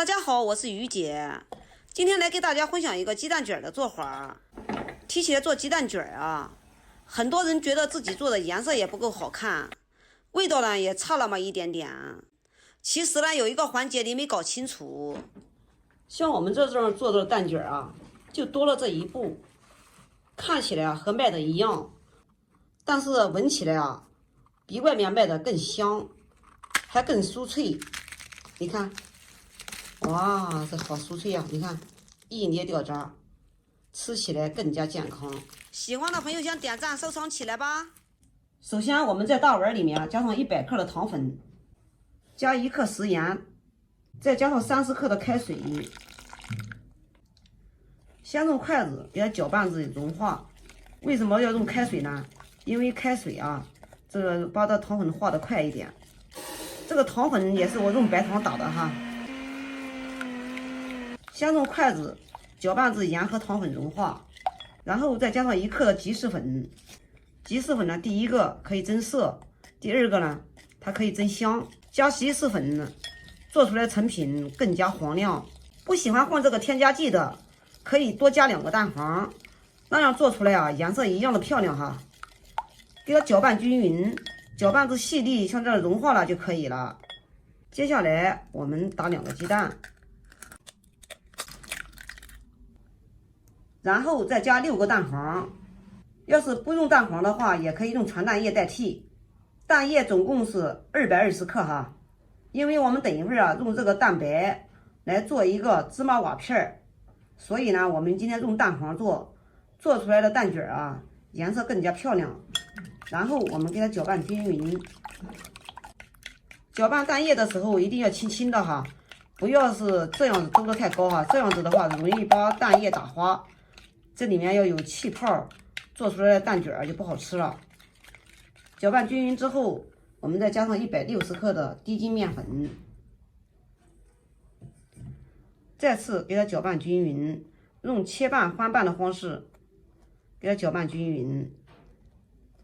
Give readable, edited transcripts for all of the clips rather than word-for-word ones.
大家好，我是于姐，今天来给大家分享一个鸡蛋卷的做法。提起来做鸡蛋卷啊，很多人觉得自己做的颜色也不够好看，味道呢也差那么一点点。其实呢，有一个环节你没搞清楚，像我们这种做的蛋卷啊，就多了这一步。看起来啊和卖的一样，但是闻起来啊比外面卖的更香，还更酥脆。你看，哇，这好酥脆啊！你看，一捏掉渣，吃起来更加健康。喜欢的朋友想点赞收藏起来吧。首先，我们在大碗里面加上100克的糖粉，加1克食盐，再加上30克的开水。先用筷子给它搅拌至融化。为什么要用开水呢？因为开水啊，这个把这糖粉化得快一点。这个糖粉也是我用白糖打的哈。先用筷子搅拌至盐和糖粉融化，然后再加上1克的吉士粉。吉士粉呢，第一个可以增色，第二个呢，它可以增香。加吉士粉呢，做出来成品更加黄亮。不喜欢放这个添加剂的，可以多加2个蛋黄，那样做出来啊，颜色一样的漂亮哈。给它搅拌均匀，搅拌至细粒，像这样融化了就可以了。接下来我们打2个鸡蛋，然后再加6个蛋黄。要是不用蛋黄的话，也可以用全蛋液代替。蛋液总共是220克哈，因为我们等一会儿啊用这个蛋白来做一个芝麻瓦片儿，所以呢，我们今天用蛋黄做出来的蛋卷啊，颜色更加漂亮。然后我们给它搅拌均匀。搅拌蛋液的时候一定要轻轻的哈，不要是这样子兜得太高哈，这样子的话容易把蛋液打花。这里面要有气泡，做出来的蛋卷就不好吃了。搅拌均匀之后，我们再加上160克的低筋面粉，再次给它搅拌均匀，用切拌翻拌的方式给它搅拌均匀，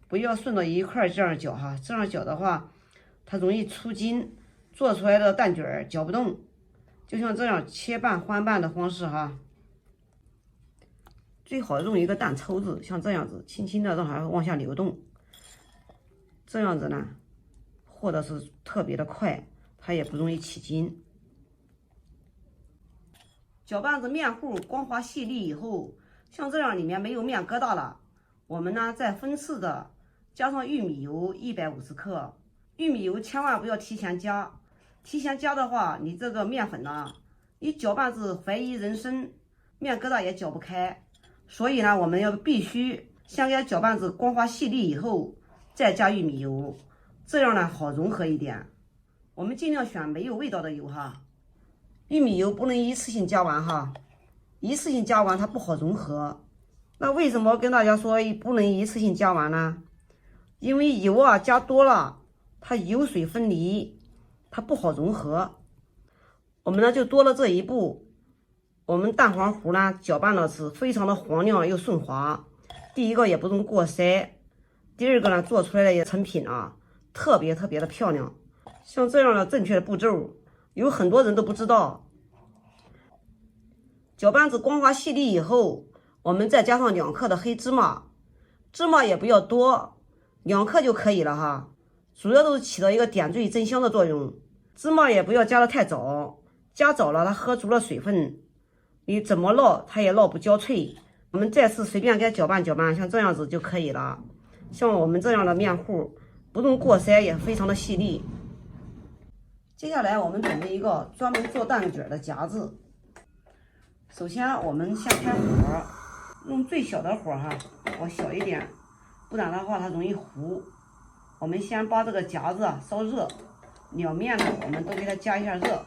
不要顺着一块这样搅哈，这样搅的话它容易出筋，做出来的蛋卷搅不动。就像这样切拌翻拌的方式哈，最好用一个蛋抽子，像这样子轻轻的让它往下流动，这样子呢和的是特别的快，它也不容易起筋。搅拌至面糊光滑细粒以后，像这样里面没有面疙瘩了，我们呢再分次的加上玉米油150克。玉米油千万不要提前加，提前加的话，你这个面粉呢，你搅拌至怀疑人生，面疙瘩也搅不开。所以呢，我们必须先给它搅拌至光滑细粒以后，再加玉米油，这样呢好融合一点。我们尽量选没有味道的油哈。玉米油不能一次性加完哈，一次性加完它不好融合。那为什么跟大家说不能一次性加完呢？因为油啊加多了，它油水分离，它不好融合。我们呢就多了这一步。我们蛋黄糊呢搅拌的是非常的黄亮又顺滑。第一个也不用过筛，第二个呢做出来的成品啊特别的漂亮。像这样的正确的步骤，有很多人都不知道。搅拌至光滑细粒以后，我们再加上2克的黑芝麻，芝麻也不要多，2克就可以了哈。主要都是起到一个点缀增香的作用。芝麻也不要加的太早，加早了它喝足了水分，你怎么烙它也烙不焦脆。我们再次随便给它搅拌搅拌，像这样子就可以了。像我们这样的面糊不用过筛，也非常的细粒。接下来我们准备一个专门做蛋卷的夹子。首先我们先开火，用最小的火哈，火小一点，不然的话它容易糊。我们先把这个夹子烧热，两面呢我们都给它加一下热。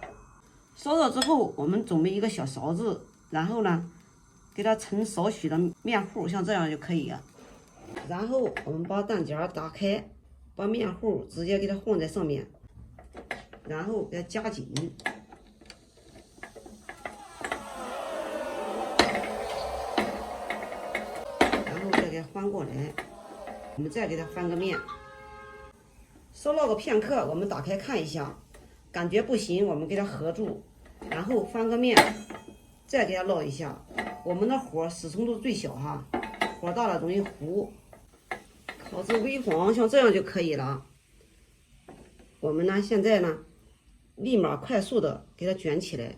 烧热之后，我们准备一个小勺子，然后呢给它盛少许的面糊，像这样就可以了。然后我们把蛋夹打开，把面糊直接给它放在上面，然后给它夹紧，然后再给它翻过来，我们再给它翻个面。烧烙个片刻，我们打开看一下，感觉不行，我们给它合住，然后翻个面，再给它烙一下。我们的火始终都是最小哈，火大了容易糊。烤至微黄，像这样就可以了。我们呢，现在呢，立马快速的给它卷起来，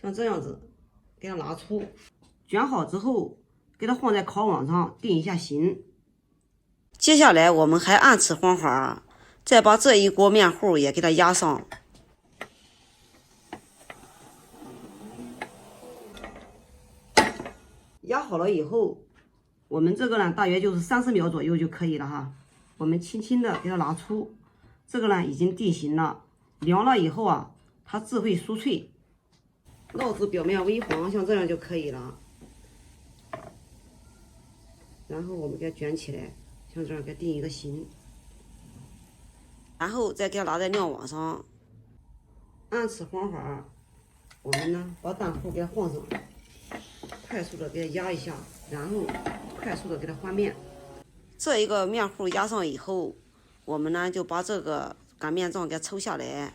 像这样子，给它拿出。卷好之后，给它放在烤网上定一下型。接下来我们还按此方法，再把这一锅面糊也给它压上。压好了以后，我们这个呢，大约就是30秒左右就可以了哈。我们轻轻的给它拿出，这个呢已经定型了，凉了以后啊，它自会酥脆，烙至表面微黄，像这样就可以了。然后我们给它卷起来，像这样给它定一个型，然后再给它拿在晾网上。按此方法，我们呢把蛋糊给它放上，快速的给它压一下，然后快速的给它翻面。这一个面糊压上以后，我们呢就把这个擀面杖给它抽下来，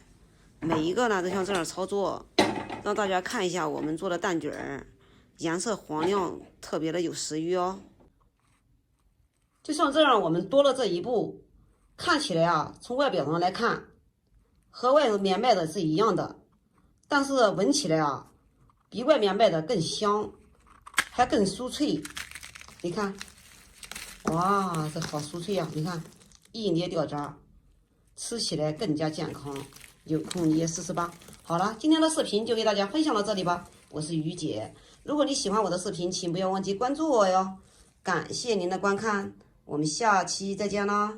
每一个呢都像这样操作，让大家看一下我们做的蛋卷儿，颜色黄亮，特别的有食欲哦。就像这样，我们多了这一步，看起来啊，从外表上来看，和外面卖的是一样的，但是闻起来啊，比外面卖的更香，还更酥脆。你看，哇，这好酥脆啊！你看，一捏掉渣，吃起来更加健康。有空你也试试吧。好了，今天的视频就给大家分享到这里吧。我是于姐，如果你喜欢我的视频，请不要忘记关注我哟。感谢您的观看，我们下期再见啦。